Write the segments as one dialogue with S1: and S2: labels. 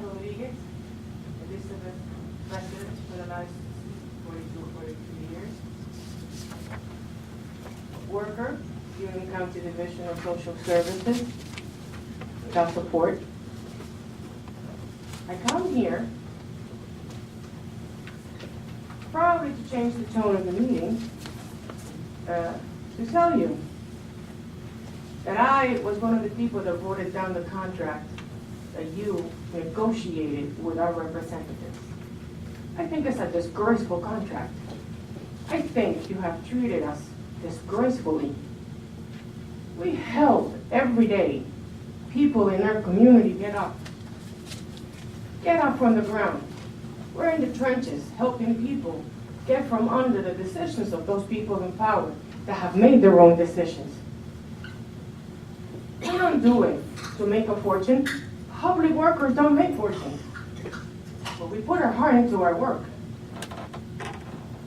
S1: Rodriguez, Elizabeth resident for the last 42 years. Worker, Union County Division of Social Services, child support. I come here probably to change the tone of the meeting, to tell you that I was one of the people that voted down the contract that you negotiated with our representatives. I think it's a disgraceful contract. I think you have treated us disgracefully. We help every day people in our community get up from the ground. We're in the trenches helping people get from under the decisions of those people in power that have made their own decisions. We don't do it to make a fortune. Public workers don't make fortunes. But we put our heart into our work.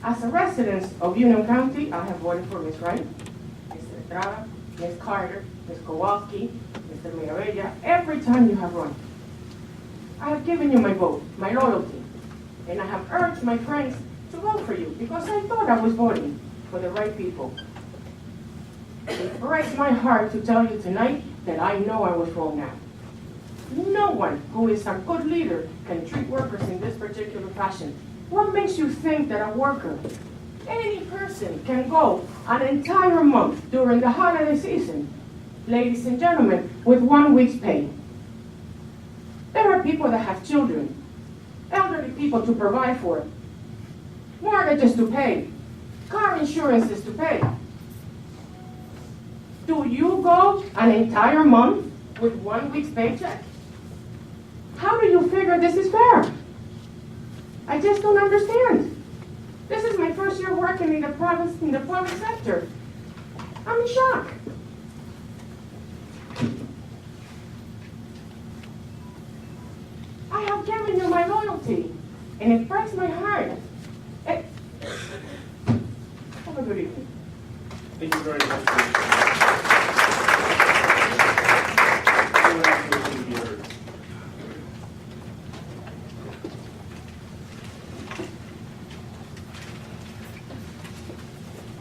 S1: As a resident of Union County, I have voted for Ms. Wright, Ms. Estrada, Ms. Carter, Ms. Kowalski, Mr. Mirabella, every time you have run. I have given you my vote, my loyalty, and I have urged my friends to vote for you because I thought I was voting for the right people. It breaks my heart to tell you tonight that I know I was wrong now. No one who is a good leader can treat workers in this particular fashion. What makes you think that a worker, any person, can go an entire month during the holiday season, ladies and gentlemen, with 1 week's pay? There are people that have children, elderly people to provide for, mortgages to pay, car insurances to pay. Do you go an entire month with 1 week's paycheck? How do you figure this is fair? I just don't understand. This is my first year working in the public sector. I'm in shock. I have given you my loyalty, and it breaks my heart. Have a good evening.
S2: Thank you very much.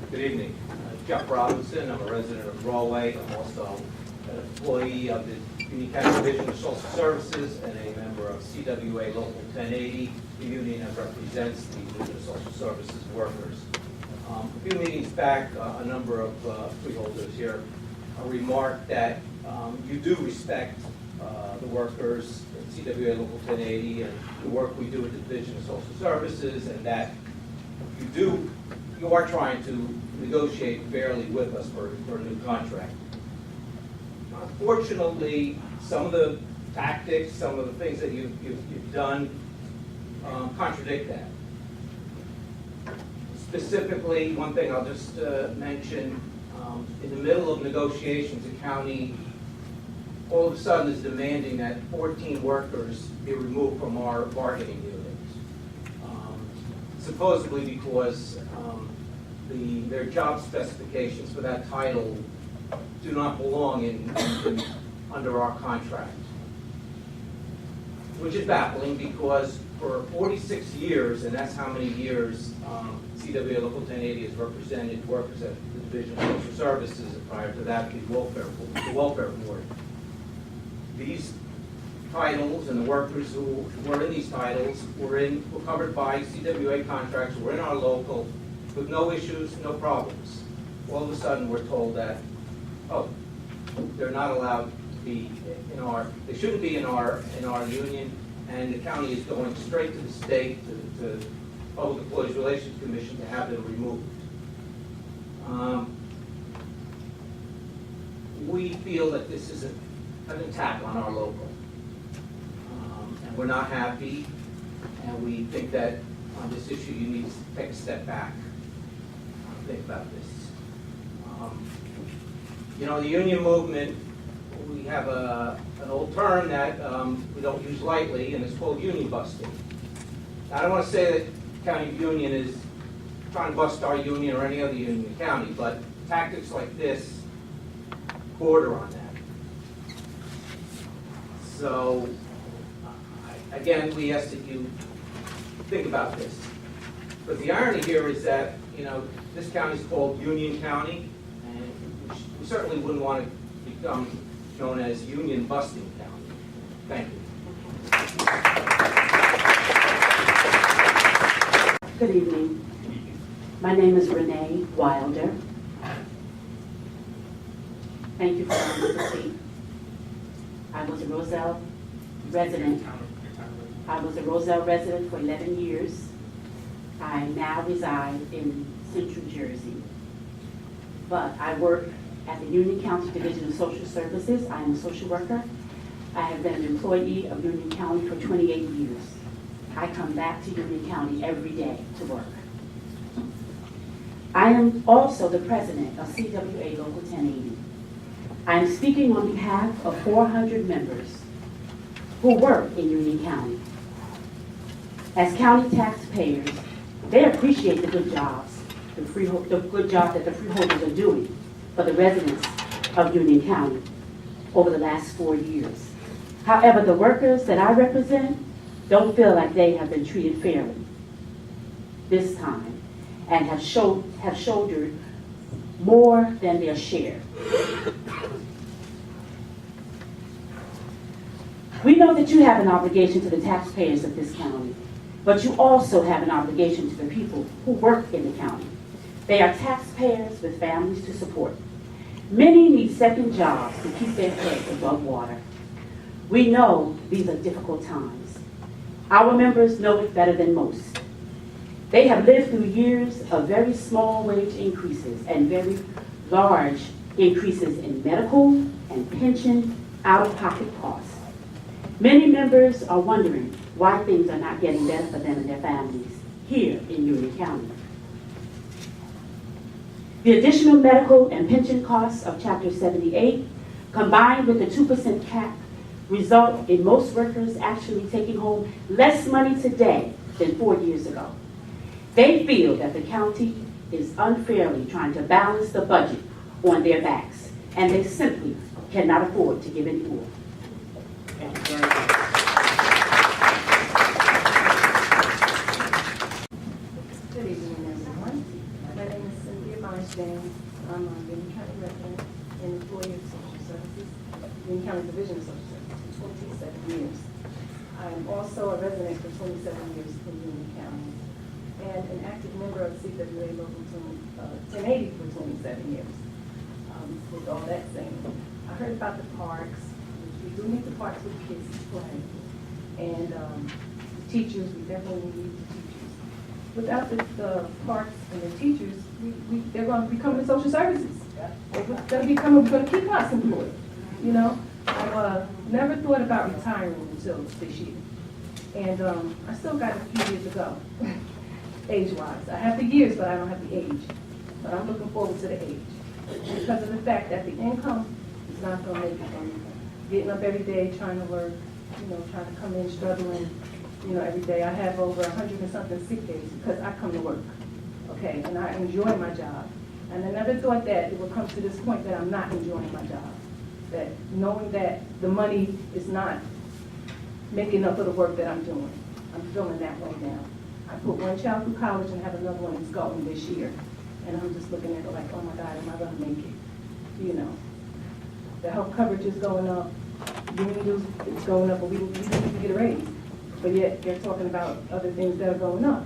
S3: Good evening. Jeff Robinson. I'm a resident of Broadway. I'm also an employee of the Union County Division of Social Services and a member of CWA Local 1080, the union that represents the Division of Social Services workers. A few meetings back, a number of freeholders here remarked that you do respect the workers at CWA Local 1080 and the work we do at the Division of Social Services, and that you are trying to negotiate fairly with us for a new contract. Unfortunately, some of the tactics, some of the things that you've done contradict that. Specifically, one thing I'll just mention, in the middle of negotiations, the county all of a sudden is demanding that 14 workers be removed from our bargaining unit. Supposedly because their job specifications for that title do not belong under our contract. Which is baffling because for 46 years, and that's how many years CWA Local 1080 has represented workers at the Division of Social Services, and prior to that, the Welfare Board. These titles and the workers who were in these titles were covered by CWA contracts, were in our local, with no issues, no problems. All of a sudden, we're told that, oh, they're not allowed to be they shouldn't be in our union, and the county is going straight to the state, to the Public Employees Relations Commission to have them removed. We feel that this is an attack on our local. And we're not happy, and we think that on this issue you need to take a step back. Think about this. The union movement, we have an old term that we don't use lightly, and it's called union busting. Now, I don't want to say that County Union is trying to bust our union or any other union in the county, but tactics like this border on that. So again, we ask that you think about this. But the irony here is that, this county is called Union County, and we certainly wouldn't want to become known as Union Busting County. Thank you.
S4: Good evening. My name is Renee Wilder. Thank you for allowing me to speak. I was a Roselle resident. For 11 years. I now reside in Central Jersey. But I work at the Union County Division of Social Services. I am a social worker. I have been an employee of Union County for 28 years. I come back to Union County every day to work. I am also the president of CWA Local 1080. I am speaking on behalf of 400 members who work in Union County. As county taxpayers, they appreciate the good jobs, the good job that the freeholders are doing for the residents of Union County over the last 4 years. However, the workers that I represent don't feel like they have been treated fairly this time and have shouldered more than their share. We know that you have an obligation to the taxpayers of this county, but you also have an obligation to the people who work in the county. They are taxpayers with families to support. Many need second jobs to keep their heads above water. We know these are difficult times. Our members know it better than most. They have lived through years of very small wage increases and very large increases in medical and pension out-of-pocket costs. Many members are wondering why things are not getting better for them and their families here in Union County. The additional medical and pension costs of Chapter 78, combined with the 2% cap, result in most workers actually taking home less money today than 4 years ago. They feel that the county is unfairly trying to balance the budget on their backs, and they simply cannot afford to give any more.
S2: Thank you very much.
S5: Good evening, everyone. My name is Cynthia Barnsdale. I'm a Union County resident and employee of Social Services, Union County Division of Social Services for 27 years. I am also a resident for 27 years in Union County and an active member of CWA Local 1080 for 27 years. With all that saying, I heard about the parks. We do need the parks for the kids to play. And the teachers, we definitely need the teachers. Without the parks and the teachers, they're going to become the social services. They're going to keep us employed. You know, I never thought about retiring until this year. And I still got a few years to go, age-wise. I have the years, but I don't have the age. But I'm looking forward to the age. Because of the fact that the income is not going to make it for me. Getting up every day, trying to work, trying to come in, struggling, every day. I have over 100 and something sick days because I come to work, okay? And I enjoy my job. And I never thought that it would come to this point that I'm not enjoying my job. That knowing that the money is not making up for the work that I'm doing. I'm feeling that way now. I put one child through college and have another one that's going this year. And I'm just looking at it like, oh my God, am I going to make it? The health coverage is going up, union dues is going up, but we need to get a raise. But yet they're talking about other things that are going up.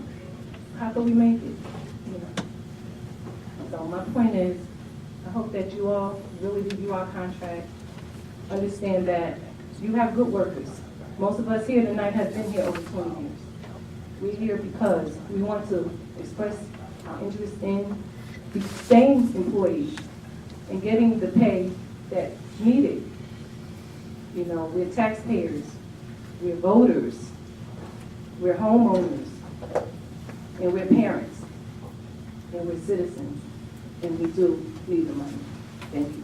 S5: How can we make it? So my point is, I hope that you all really review our contract, understand that you have good workers. Most of us here tonight have been here over 20 years. We're here because we want to express our interest in staying employees and getting the pay that's needed. We're taxpayers, we're voters, we're homeowners, and we're parents, and we're citizens, and we do need the money. Thank you.